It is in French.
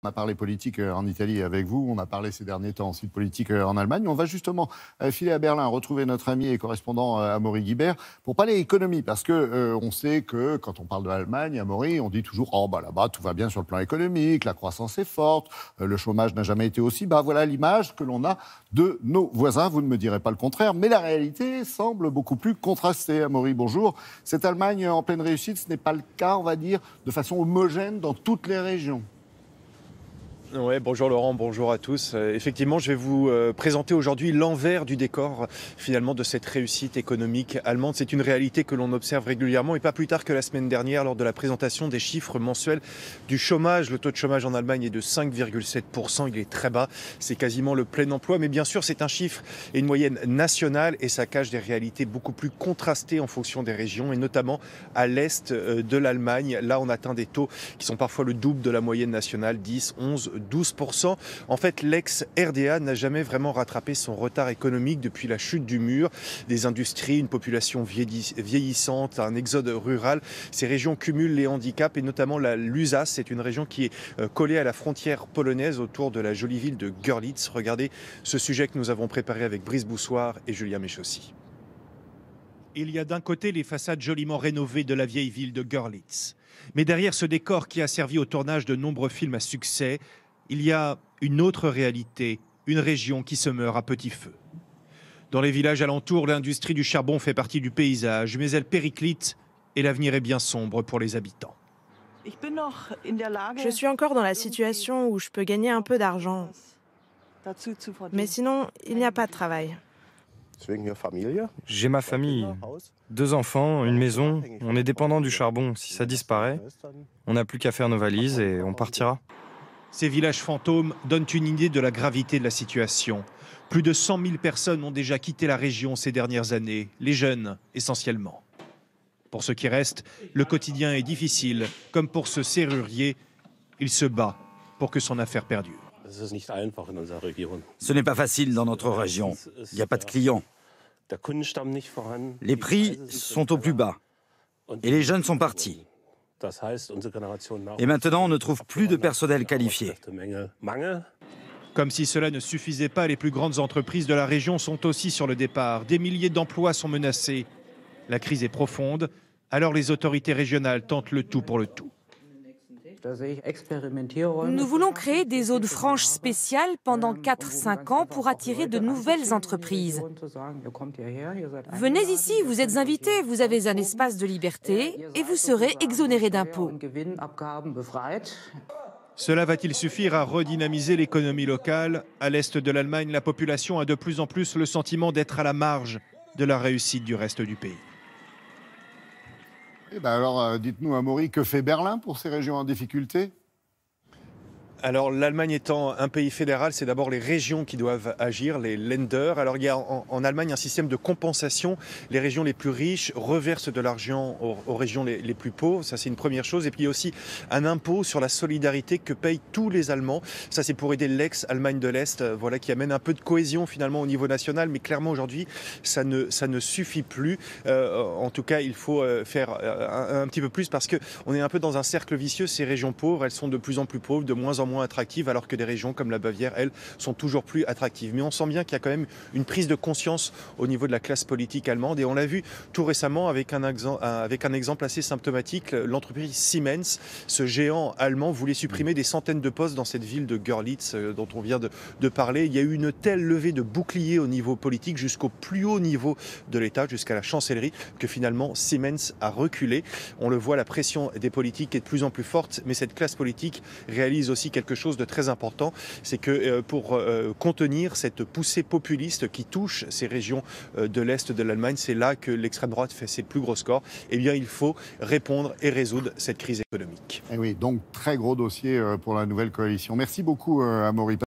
On a parlé politique en Italie avec vous, on a parlé ces derniers temps aussi de politique en Allemagne. On va justement filer à Berlin, retrouver notre ami et correspondant Amaury Guibert pour parler économie. Parce que on sait que quand on parle de l'Allemagne, Amaury, on dit toujours « Oh, bah là-bas, tout va bien sur le plan économique, la croissance est forte, le chômage n'a jamais été aussi bas. » Voilà l'image que l'on a de nos voisins. Vous ne me direz pas le contraire, mais la réalité semble beaucoup plus contrastée. Amaury, bonjour. Cette Allemagne en pleine réussite, ce n'est pas le cas, on va dire, de façon homogène dans toutes les régions. Ouais, bonjour Laurent, bonjour à tous. Effectivement, je vais vous présenter aujourd'hui l'envers du décor finalement de cette réussite économique allemande. C'est une réalité que l'on observe régulièrement et pas plus tard que la semaine dernière lors de la présentation des chiffres mensuels du chômage. Le taux de chômage en Allemagne est de 5,7%, il est très bas, c'est quasiment le plein emploi. Mais bien sûr, c'est un chiffre et une moyenne nationale et ça cache des réalités beaucoup plus contrastées en fonction des régions et notamment à l'est de l'Allemagne. Là, on atteint des taux qui sont parfois le double de la moyenne nationale, 10, 11, 12%. En fait, l'ex-RDA n'a jamais vraiment rattrapé son retard économique depuis la chute du mur. Des industries, une population vieillissante, un exode rural. Ces régions cumulent les handicaps et notamment l'Usace. C'est une région qui est collée à la frontière polonaise autour de la jolie ville de Görlitz. Regardez ce sujet que nous avons préparé avec Brice Boussoir et Julien Méchaussy. Il y a d'un côté les façades joliment rénovées de la vieille ville de Görlitz. Mais derrière ce décor qui a servi au tournage de nombreux films à succès, il y a une autre réalité, une région qui se meurt à petit feu. Dans les villages alentours, l'industrie du charbon fait partie du paysage, mais elle périclite et l'avenir est bien sombre pour les habitants. Je suis encore dans la situation où je peux gagner un peu d'argent. Mais sinon, il n'y a pas de travail. J'ai ma famille, 2 enfants, une maison, on est dépendant du charbon. Si ça disparaît, on n'a plus qu'à faire nos valises et on partira. Ces villages fantômes donnent une idée de la gravité de la situation. Plus de 100 000 personnes ont déjà quitté la région ces dernières années, les jeunes essentiellement. Pour ceux qui restent, le quotidien est difficile, comme pour ce serrurier, il se bat pour que son affaire perdure. Ce n'est pas facile dans notre région. Il n'y a pas de clients. Les prix sont au plus bas. Et les jeunes sont partis. Et maintenant, on ne trouve plus de personnel qualifié. Comme si cela ne suffisait pas, les plus grandes entreprises de la région sont aussi sur le départ. Des milliers d'emplois sont menacés. La crise est profonde, alors les autorités régionales tentent le tout pour le tout. Nous voulons créer des zones franches spéciales pendant 4-5 ans pour attirer de nouvelles entreprises. Venez ici, vous êtes invités, vous avez un espace de liberté et vous serez exonérés d'impôts. Cela va-t-il suffire à redynamiser l'économie locale? À l'est de l'Allemagne, la population a de plus en plus le sentiment d'être à la marge de la réussite du reste du pays. Eh ben alors, dites-nous, Amaury, que fait Berlin pour ces régions en difficulté ? Alors l'Allemagne étant un pays fédéral, c'est d'abord les régions qui doivent agir, les Länder. Alors il y a en Allemagne un système de compensation. Les régions les plus riches reversent de l'argent aux régions les plus pauvres. Ça c'est une première chose. Et puis il y a aussi un impôt sur la solidarité que payent tous les Allemands. Ça c'est pour aider l'ex-Allemagne de l'Est, voilà, qui amène un peu de cohésion finalement au niveau national. Mais clairement aujourd'hui, ça ne suffit plus. En tout cas, il faut faire un petit peu plus parce qu'on est un peu dans un cercle vicieux. Ces régions pauvres, elles sont de plus en plus pauvres, de moins en moins attractives, alors que des régions comme la Bavière, elles, sont toujours plus attractives. Mais on sent bien qu'il y a quand même une prise de conscience au niveau de la classe politique allemande. Et on l'a vu tout récemment avec un exemple assez symptomatique. L'entreprise Siemens, ce géant allemand, voulait supprimer des centaines de postes dans cette ville de Görlitz dont on vient de parler. Il y a eu une telle levée de boucliers au niveau politique jusqu'au plus haut niveau de l'État, jusqu'à la chancellerie, que finalement Siemens a reculé. On le voit, la pression des politiques est de plus en plus forte, mais cette classe politique réalise aussi quelque chose de très important, c'est que pour contenir cette poussée populiste qui touche ces régions de l'Est de l'Allemagne, c'est là que l'extrême droite fait ses plus gros scores, eh bien il faut répondre et résoudre cette crise économique. Et oui, donc très gros dossier pour la nouvelle coalition. Merci beaucoup Amaury.